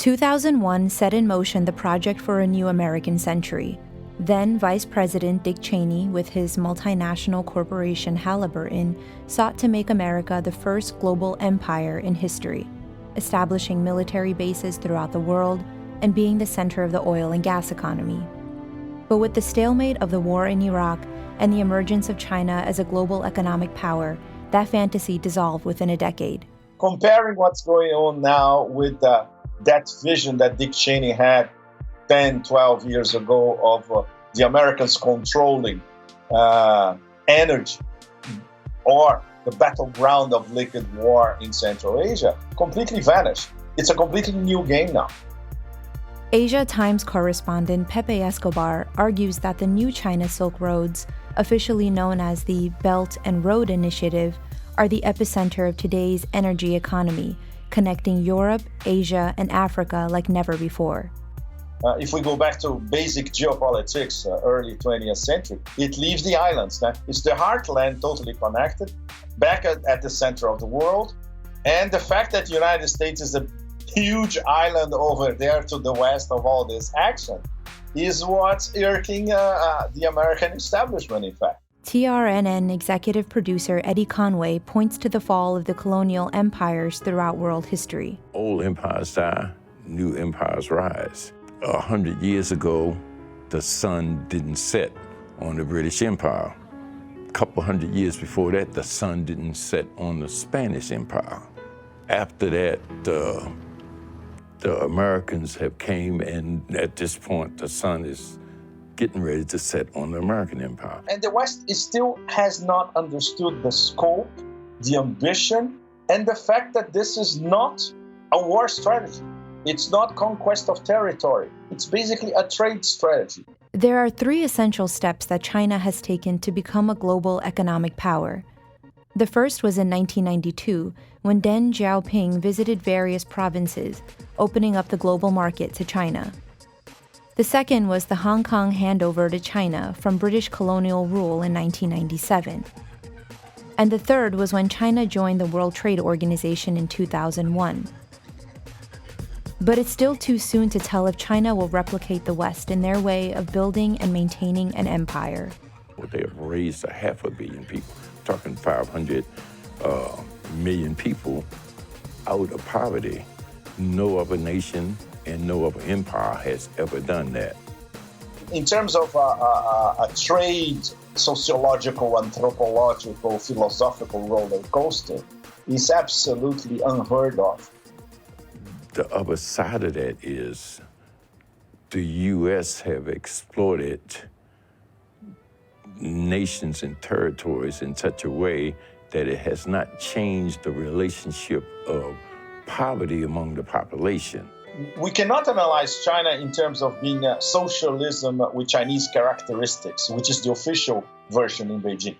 2001 set in motion the project for a new American century. Then Vice President Dick Cheney, with his multinational corporation Halliburton, sought to make America the first global empire in history, establishing military bases throughout the world and being the center of the oil and gas economy. But with the stalemate of the war in Iraq and the emergence of China as a global economic power, that fantasy dissolved within a decade. Comparing what's going on now with that vision that Dick Cheney had 10, 12 years ago of the Americans controlling energy or the battleground of liquid war in Central Asia, completely vanished. It's a completely new game now. Asia Times correspondent Pepe Escobar argues that the new China Silk Roads, officially known as the Belt and Road Initiative, are the epicenter of today's energy economy, connecting Europe, Asia, and Africa like never before. If we go back to basic geopolitics, early 20th century, it leaves the islands. It's the heartland totally connected, back at the center of the world. And the fact that the United States is a huge island over there to the west of all this action is what's irking the American establishment, in fact. TRNN executive producer Eddie Conway points to the fall of the colonial empires throughout world history. Old empires die, new empires rise. 100 years ago, the sun didn't set on the British Empire. A couple hundred years before that, the sun didn't set on the Spanish Empire. After that, the Americans have came, and at this point, the sun is getting ready to set on the American empire. And the West still has not understood the scope, the ambition, and the fact that this is not a war strategy. It's not conquest of territory. It's basically a trade strategy. There are 3 essential steps that China has taken to become a global economic power. The first was in 1992, when Deng Xiaoping visited various provinces, opening up the global market to China. The second was the Hong Kong handover to China from British colonial rule in 1997. And the third was when China joined the World Trade Organization in 2001. But it's still too soon to tell if China will replicate the West in their way of building and maintaining an empire. They have raised 500 million people, talking 500 million people out of poverty. No other nation and no other empire has ever done that. In terms of a trade, sociological, anthropological, philosophical roller coaster, is absolutely unheard of. The other side of that is the U.S. have exploited nations and territories in such a way that it has not changed the relationship of poverty among the population. We cannot analyze China in terms of being a socialism with Chinese characteristics, which is the official version in Beijing.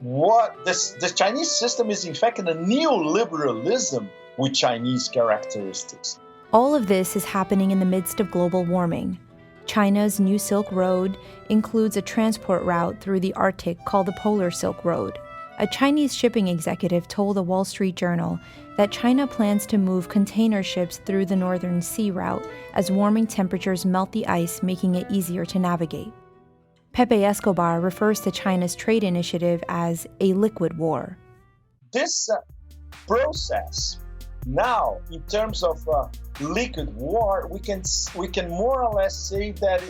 The Chinese system is in fact a neoliberalism with Chinese characteristics. All of this is happening in the midst of global warming. China's New Silk Road includes a transport route through the Arctic called the Polar Silk Road. A Chinese shipping executive told the Wall Street Journal that China plans to move container ships through the Northern Sea route as warming temperatures melt the ice, making it easier to navigate. Pepe Escobar refers to China's trade initiative as a liquid war. This process now, in terms of liquid war, we can more or less say that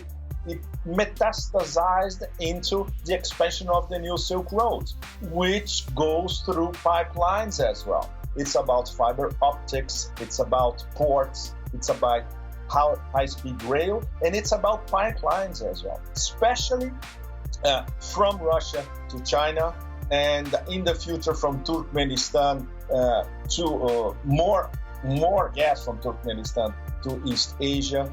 it metastasized into the expansion of the New Silk Road, which goes through pipelines as well. It's about fiber optics, it's about ports, it's about high-speed rail, and it's about pipelines as well, especially from Russia to China, and in the future from Turkmenistan to more gas from Turkmenistan to East Asia,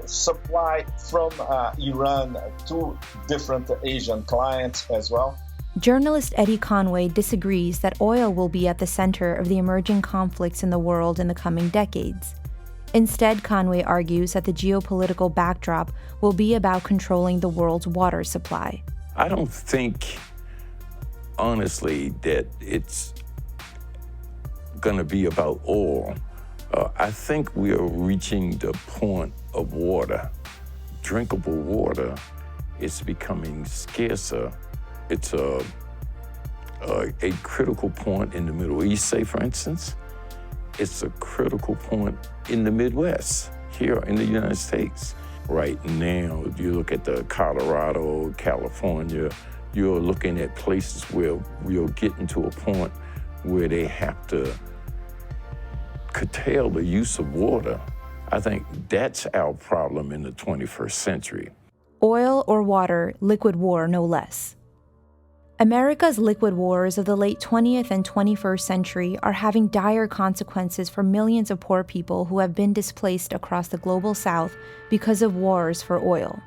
supply from Iran to different Asian clients as well. Journalist Eddie Conway disagrees that oil will be at the center of the emerging conflicts in the world in the coming decades. Instead, Conway argues that the geopolitical backdrop will be about controlling the world's water supply. I don't think, honestly, that it's going to be about oil. I think we are reaching the point of water. Drinkable water is becoming scarcer. It's a critical point in the Middle East, say, for instance. It's a critical point in the Midwest, here in the United States. Right now, you look at the Colorado, California, you're looking at places where we're getting to a point where they have to curtail the use of water. I think that's our problem in the 21st century. Oil or water, liquid war no less. America's liquid wars of the late 20th and 21st century are having dire consequences for millions of poor people who have been displaced across the global south because of wars for oil.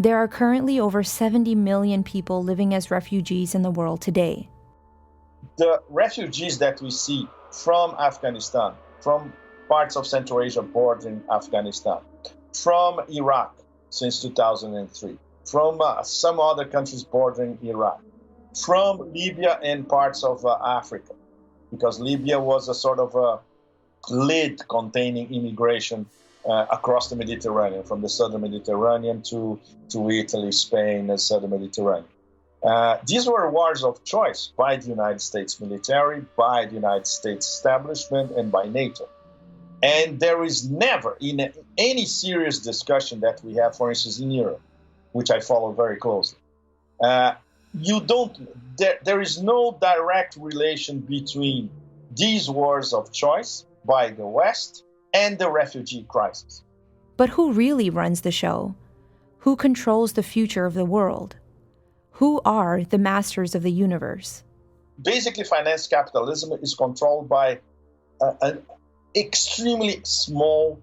There are currently over 70 million people living as refugees in the world today. The refugees that we see from Afghanistan, from parts of Central Asia bordering Afghanistan, from Iraq since 2003, from some other countries bordering Iraq, from Libya and parts of Africa, because Libya was a sort of a lid containing immigration across the Mediterranean, from the southern Mediterranean to Italy, Spain, and southern Mediterranean. These were wars of choice by the United States military, by the United States establishment, and by NATO. And there is never, in any serious discussion that we have, for instance, in Europe, which I follow very closely, there is no direct relation between these wars of choice by the West and the refugee crisis. But who really runs the show? Who controls the future of the world? Who are the masters of the universe? Basically, finance capitalism is controlled by an extremely small,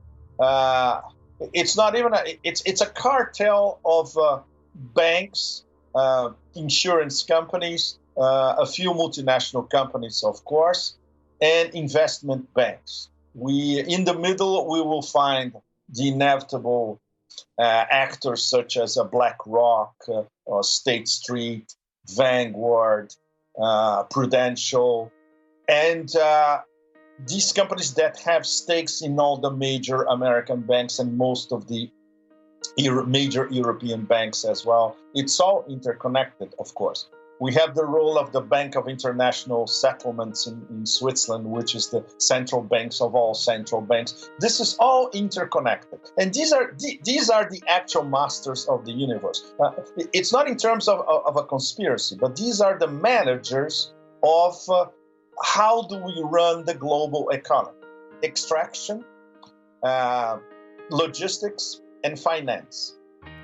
it's not even it's a cartel of banks, insurance companies, a few multinational companies, of course, and investment banks. In the middle, we will find the inevitable actors such as BlackRock, or State Street, Vanguard, Prudential, and these companies that have stakes in all the major American banks and most of the major European banks as well. It's all interconnected, of course. We have the role of the Bank of International Settlements in Switzerland, which is the central banks of all central banks. This is all interconnected. And these are the actual masters of the universe. It's not in terms of a conspiracy, but these are the managers of how do we run the global economy. Extraction, logistics, and finance.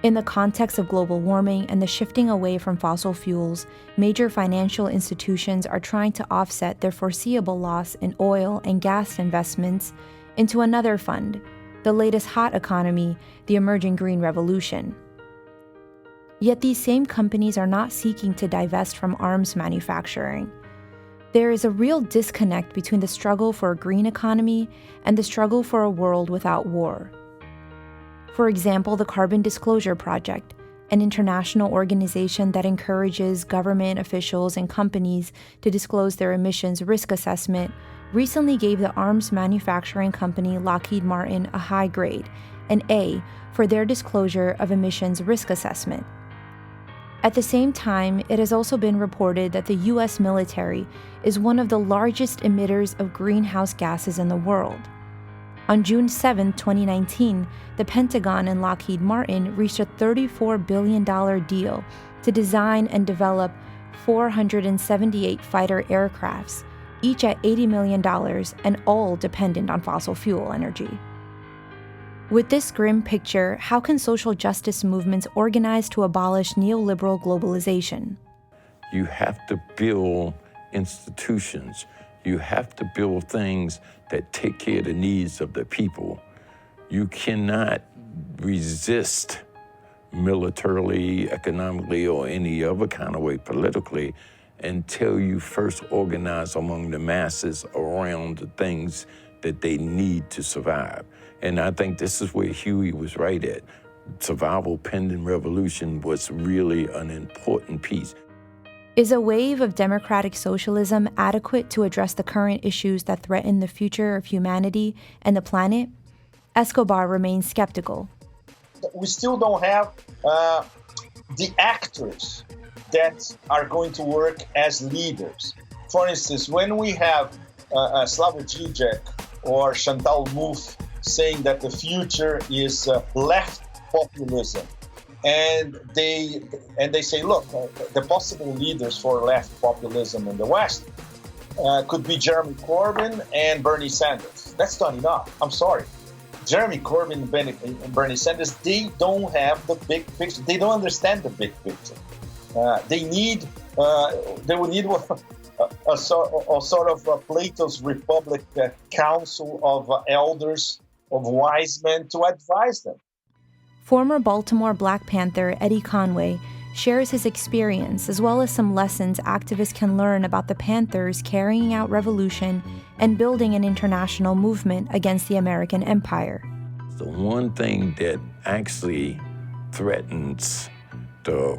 In the context of global warming and the shifting away from fossil fuels, major financial institutions are trying to offset their foreseeable loss in oil and gas investments into another fund, the latest hot economy, the emerging green revolution. Yet these same companies are not seeking to divest from arms manufacturing. There is a real disconnect between the struggle for a green economy and the struggle for a world without war. For example, the Carbon Disclosure Project, an international organization that encourages government officials and companies to disclose their emissions risk assessment, recently gave the arms manufacturing company Lockheed Martin a high grade, an A, for their disclosure of emissions risk assessment. At the same time, it has also been reported that the U.S. military is one of the largest emitters of greenhouse gases in the world. On June 7, 2019, the Pentagon and Lockheed Martin reached a $34 billion deal to design and develop 478 fighter aircrafts, each at $80 million and all dependent on fossil fuel energy. With this grim picture, how can social justice movements organize to abolish neoliberal globalization? You have to build institutions. You have to build things that take care of the needs of the people. You cannot resist militarily, economically, or any other kind of way politically until you first organize among the masses around the things that they need to survive. And I think this is where Huey was right at. Survival pending revolution was really an important piece. Is a wave of democratic socialism adequate to address the current issues that threaten the future of humanity and the planet? Escobar remains skeptical. We still don't have the actors that are going to work as leaders. For instance, when we have Slavoj Žižek or Chantal Mouffe saying that the future is left populism, and they say, look, the possible leaders for left populism in the West could be Jeremy Corbyn and Bernie Sanders. That's not enough. I'm sorry. Jeremy Corbyn and Bernie Sanders, they don't have the big picture. They don't understand the big picture. They will need a sort of Plato's Republic council of elders, of wise men to advise them. Former Baltimore Black Panther Eddie Conway shares his experience as well as some lessons activists can learn about the Panthers carrying out revolution and building an international movement against the American empire. The one thing that actually threatens the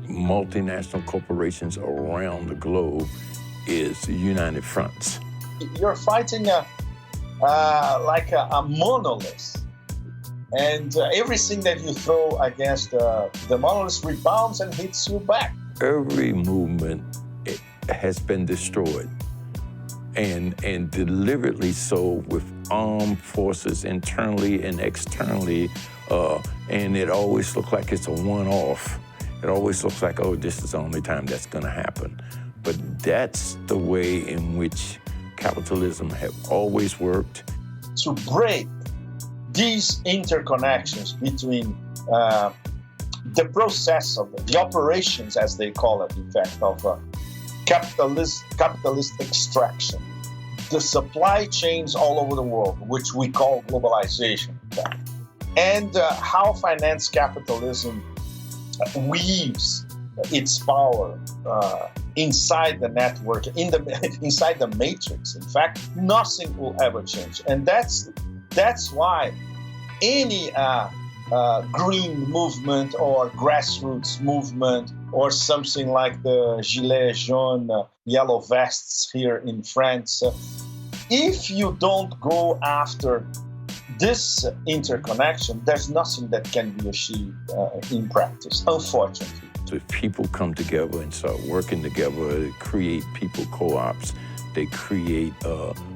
multinational corporations around the globe is the United Fronts. You're fighting like a monolith. And everything that you throw against the monolith rebounds and hits you back. Every movement has been destroyed, and deliberately so, with armed forces internally and externally, and it always looks like it's a one-off. It always looks like, oh, this is the only time that's going to happen. But that's the way in which capitalism have always worked. To break these interconnections between the process of the operations, as they call it, in fact, of capitalist extraction, the supply chains all over the world, which we call globalization, in fact, and how finance capitalism weaves its power inside the network, inside the matrix. In fact, nothing will ever change, and that's why any green movement or grassroots movement or something like the Gilets jaunes, yellow vests here in France, if you don't go after this interconnection, there's nothing that can be achieved in practice, unfortunately. So if people come together and start working together, they create people co-ops, they create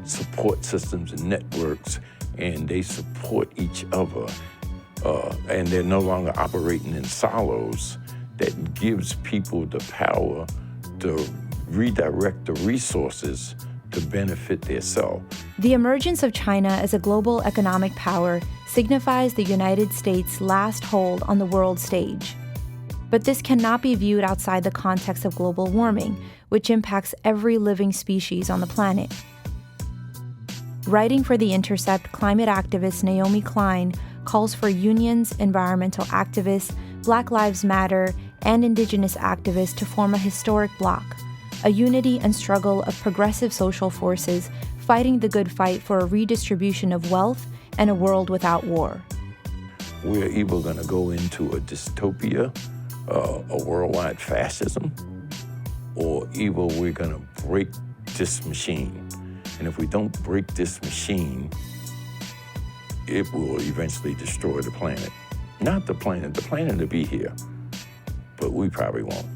support systems and networks, and they support each other, and they're no longer operating in silos, that gives people the power to redirect the resources to benefit themselves. The emergence of China as a global economic power signifies the United States' last hold on the world stage. But this cannot be viewed outside the context of global warming, which impacts every living species on the planet. Writing for The Intercept, climate activist Naomi Klein calls for unions, environmental activists, Black Lives Matter, and indigenous activists to form a historic bloc, a unity and struggle of progressive social forces fighting the good fight for a redistribution of wealth and a world without war. We're either going to go into a dystopia, a worldwide fascism, or either we're going to break this machine. And if we don't break this machine, it will eventually destroy the planet. Not the planet will be here, but we probably won't.